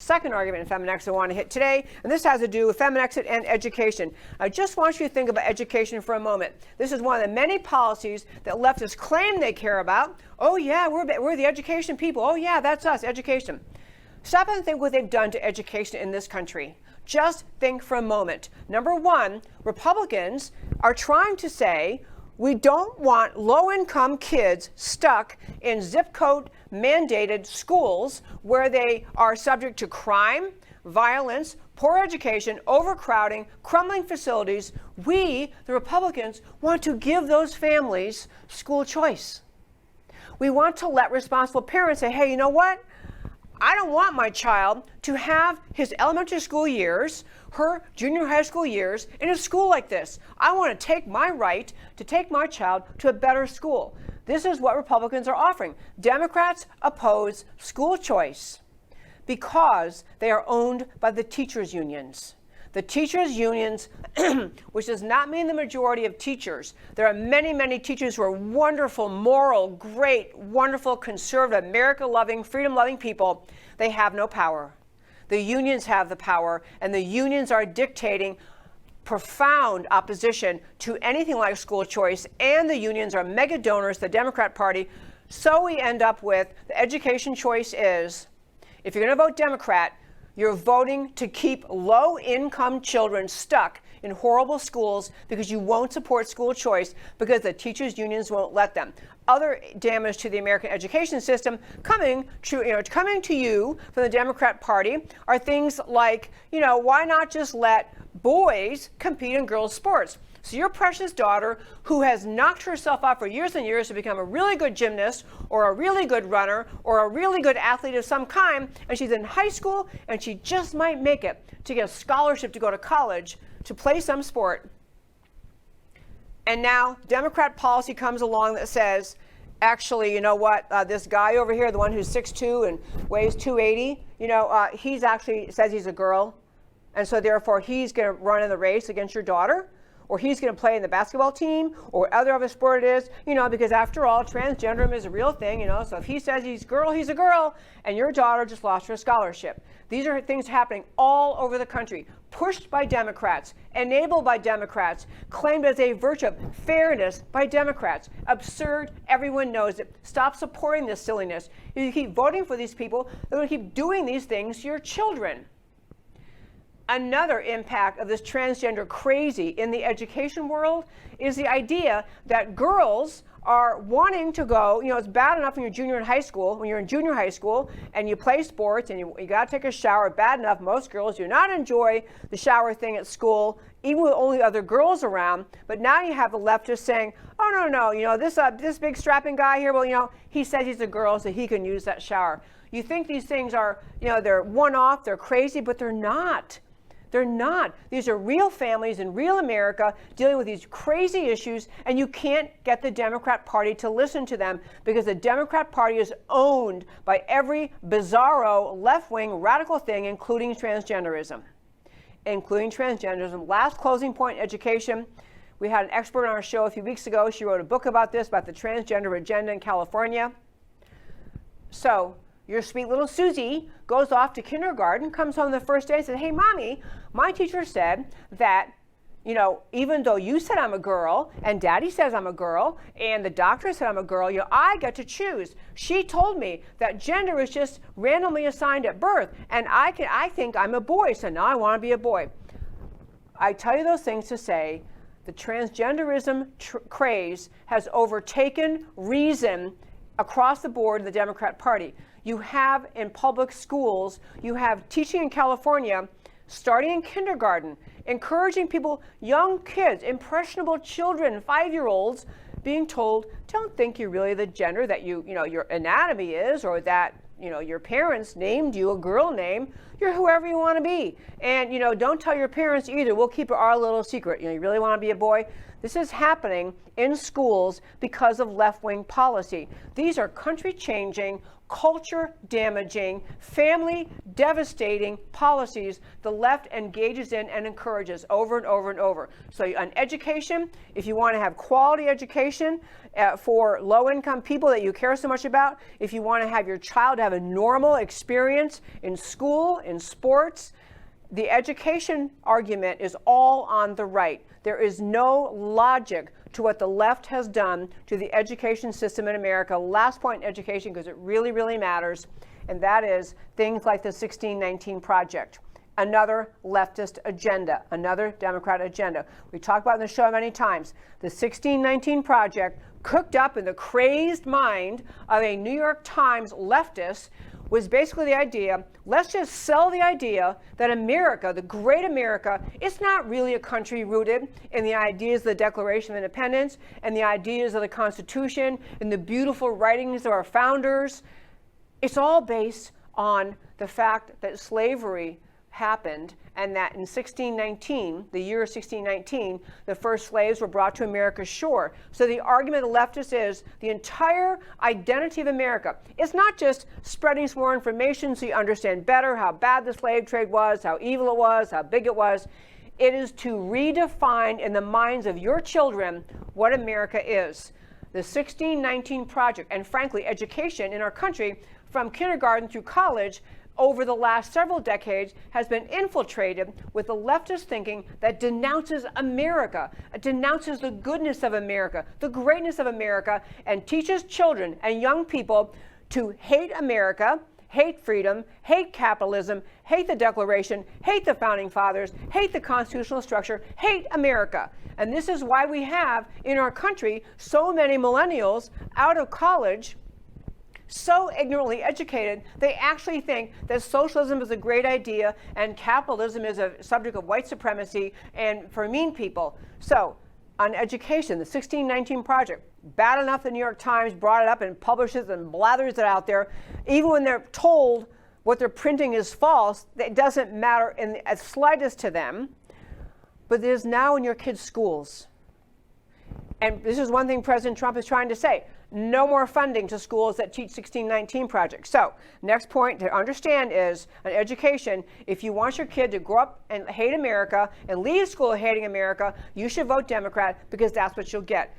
Second argument in Feminexit I want to hit today, and this has to do with Feminexit and education. I just want you to think about education for a moment. This is one of the many policies that leftists claim they care about. Oh yeah, we're the education people. Oh yeah, that's us, education. Stop and think what they've done to education in this country. Just think for a moment. Number one, Republicans are trying to say we don't want low-income kids stuck in zip code mandated schools where they are subject to crime, violence, poor education, overcrowding, crumbling facilities. We, the Republicans, want to give those families school choice. We want to let responsible parents say, hey, you know what? I don't want my child to have his elementary school years, her junior high school years in a school like this. I want to take my right to take my child to a better school. This is what Republicans are offering. Democrats oppose school choice because they are owned by the teachers' unions. The teachers' unions, which does not mean the majority of teachers. There are many, many teachers who are wonderful, moral, great, wonderful, conservative, America-loving, freedom-loving people. They have no power. The unions have the power, and the unions are dictating profound opposition to anything like school choice, and the unions are mega donors to the Democrat Party. So we end up with the education choice is, if you're going to vote Democrat, you're voting to keep low-income children stuck in horrible schools because you won't support school choice because the teachers' unions won't let them. Other damage to the American education system coming to you from the Democrat Party are things like, why not just let boys compete in girls' sports? So your precious daughter, who has knocked herself out for years and years to become a really good gymnast or a really good runner or a really good athlete of some kind, and she's in high school and she just might make it to get a scholarship to go to college to play some sport. And now Democrat policy comes along that says, actually, you know what, this guy over here, the one who's 6'2" and weighs 280, he's actually says he's a girl. And so therefore he's going to run in the race against your daughter, or he's going to play in the basketball team, or other of a sport it is, because after all, transgenderism is a real thing, so if he says he's a girl, and your daughter just lost her scholarship. These are things happening all over the country, pushed by Democrats, enabled by Democrats, claimed as a virtue of fairness by Democrats. Absurd, everyone knows it. Stop supporting this silliness. If you keep voting for these people, they're going to keep doing these things to your children. Another impact of this transgender crazy in the education world is the idea that girls are wanting to go, it's bad enough when you're in junior high school and you play sports and you got to take a shower, bad enough. Most girls do not enjoy the shower thing at school, even with only other girls around. But now you have the leftists saying, oh, no, this big strapping guy here, he says he's a girl so he can use that shower. You think these things are, they're one-off, they're crazy, but they're not. They're not. These are real families in real America dealing with these crazy issues, and you can't get the Democrat Party to listen to them because the Democrat Party is owned by every bizarro left-wing radical thing, including transgenderism. Last closing point, education. We had an expert on our show a few weeks ago. She wrote a book about this, about the Transgender Agenda in California. So your sweet little Susie goes off to kindergarten, comes home the first day and says, hey, Mommy, my teacher said that, even though you said I'm a girl and Daddy says I'm a girl and the doctor said I'm a girl, I get to choose. She told me that gender is just randomly assigned at birth and I think I'm a boy, so now I want to be a boy. I tell you those things to say the transgenderism craze has overtaken reason across the board in the Democrat Party. You have in public schools, you have teaching in California, starting in kindergarten, encouraging people, young kids, impressionable children, 5-year-olds, being told, don't think you're really the gender that your anatomy is, or that your parents named you a girl name. You're whoever you want to be. And don't tell your parents either. We'll keep our little secret. You really want to be a boy. This is happening in schools because of left-wing policy. These are country-changing, culture-damaging, family-devastating policies the left engages in and encourages over and over and over. So on education, if you want to have quality education for low-income people that you care so much about, if you want to have your child have a normal experience in school, in sports, the education argument is all on the right. There is no logic to what the left has done to the education system in America. Last point in education, because it really, really matters, and that is things like the 1619 Project. Another leftist agenda, another Democrat agenda. We talked about it in the show many times. The 1619 Project, cooked up in the crazed mind of a New York Times leftist, was basically the idea, let's just sell the idea that America, the great America, it's not really a country rooted in the ideas of the Declaration of Independence and the ideas of the Constitution and the beautiful writings of our founders. It's all based on the fact that slavery happened and that in 1619, the year 1619, the first slaves were brought to America's shore. So the argument of the leftists is the entire identity of America. It's not just spreading some more information so you understand better how bad the slave trade was, how evil it was, how big it was. It is to redefine in the minds of your children what America is. The 1619 Project, and frankly, education in our country from kindergarten through college over the last several decades has been infiltrated with the leftist thinking that denounces America, denounces the goodness of America, the greatness of America, and teaches children and young people to hate America, hate freedom, hate capitalism, hate the Declaration, hate the Founding Fathers, hate the constitutional structure, hate America. And this is why we have in our country so many millennials out of college so ignorantly educated, they actually think that socialism is a great idea and capitalism is a subject of white supremacy and for mean people. So, on education, the 1619 Project, bad enough the New York Times brought it up and publishes and blathers it out there. Even when they're told what they're printing is false, it doesn't matter in the slightest to them. But it is now in your kids' schools. And this is one thing President Trump is trying to say. No more funding to schools that teach 1619 Project. So, next point to understand is, on education, if you want your kid to grow up and hate America and leave school hating America, you should vote Democrat because that's what you'll get.